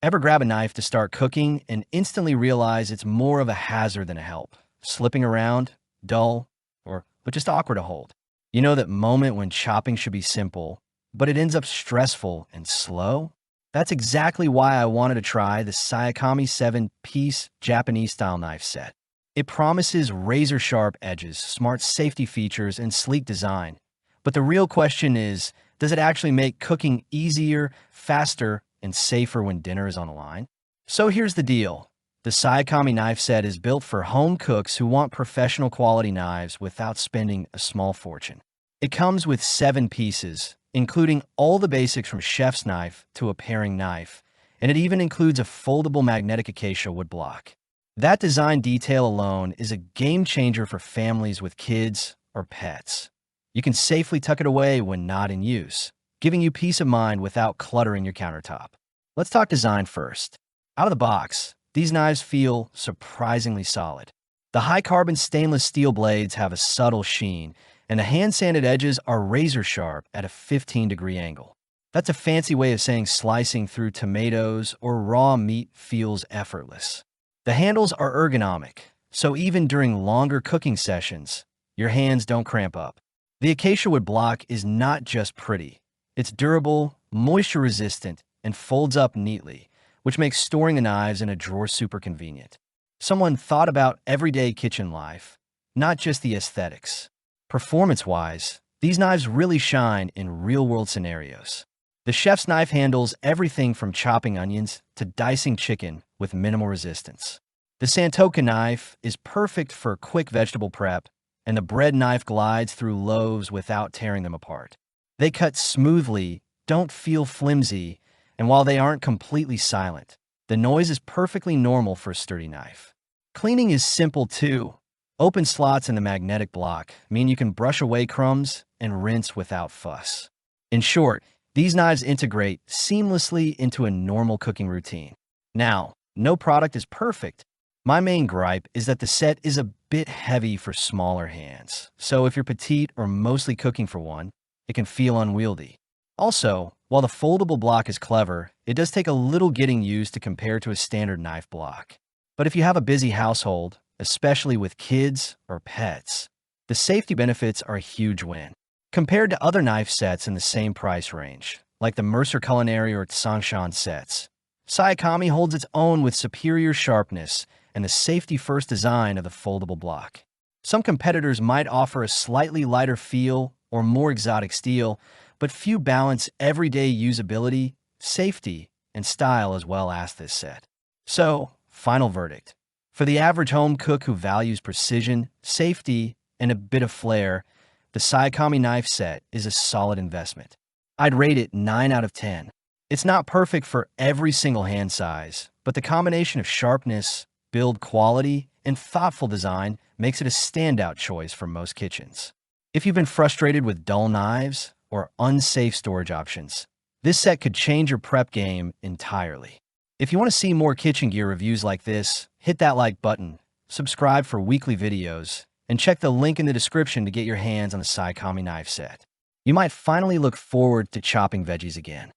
Ever grab a knife to start cooking and instantly realize it's more of a hazard than a help? Slipping around, dull, but just awkward to hold. You know that moment when chopping should be simple, but it ends up stressful and slow? That's exactly why I wanted to try the Syokami 7-piece Japanese-style knife set. It promises razor-sharp edges, smart safety features, and sleek design. But the real question is, does it actually make cooking easier, faster, and safer when dinner is on the line? So here's the deal. The Syokami knife set is built for home cooks who want professional quality knives without spending a small fortune. It comes with 7 pieces, including all the basics from chef's knife to a paring knife, and it even includes a foldable magnetic acacia wood block. That design detail alone is a game changer for families with kids or pets. You can safely tuck it away when not in use, giving you peace of mind without cluttering your countertop. Let's talk design first. Out of the box, these knives feel surprisingly solid. The high-carbon stainless steel blades have a subtle sheen, and the hand-sanded edges are razor-sharp at a 15-degree angle. That's a fancy way of saying slicing through tomatoes or raw meat feels effortless. The handles are ergonomic, so even during longer cooking sessions, your hands don't cramp up. The acacia wood block is not just pretty. It's durable, moisture-resistant, and folds up neatly, which makes storing the knives in a drawer super convenient. Someone thought about everyday kitchen life, not just the aesthetics. Performance-wise, these knives really shine in real-world scenarios. The chef's knife handles everything from chopping onions to dicing chicken with minimal resistance. The Santoka knife is perfect for quick vegetable prep, and the bread knife glides through loaves without tearing them apart. They cut smoothly, don't feel flimsy, and while they aren't completely silent, the noise is perfectly normal for a sturdy knife. Cleaning is simple too. Open slots in the magnetic block mean you can brush away crumbs and rinse without fuss. In short, these knives integrate seamlessly into a normal cooking routine. Now, no product is perfect. My main gripe is that the set is a bit heavy for smaller hands, so if you're petite or mostly cooking for one, it can feel unwieldy. Also, while the foldable block is clever, it does take a little getting used to compare to a standard knife block. But if you have a busy household, especially with kids or pets, the safety benefits are a huge win. Compared to other knife sets in the same price range, like the Mercer Culinary or Tsangshan sets, Syokami holds its own with superior sharpness and the safety-first design of the foldable block. Some competitors might offer a slightly lighter feel or more exotic steel, but few balance everyday usability, safety, and style as well as this set. So, final verdict. For the average home cook who values precision, safety, and a bit of flair, the Syokami knife set is a solid investment. I'd rate it 9 out of 10. It's not perfect for every single hand size, but the combination of sharpness, build quality, and thoughtful design makes it a standout choice for most kitchens. If you've been frustrated with dull knives or unsafe storage options, this set could change your prep game entirely. If you want to see more kitchen gear reviews like this, hit that like button, subscribe for weekly videos, and check the link in the description to get your hands on the Syokami knife set. You might finally look forward to chopping veggies again.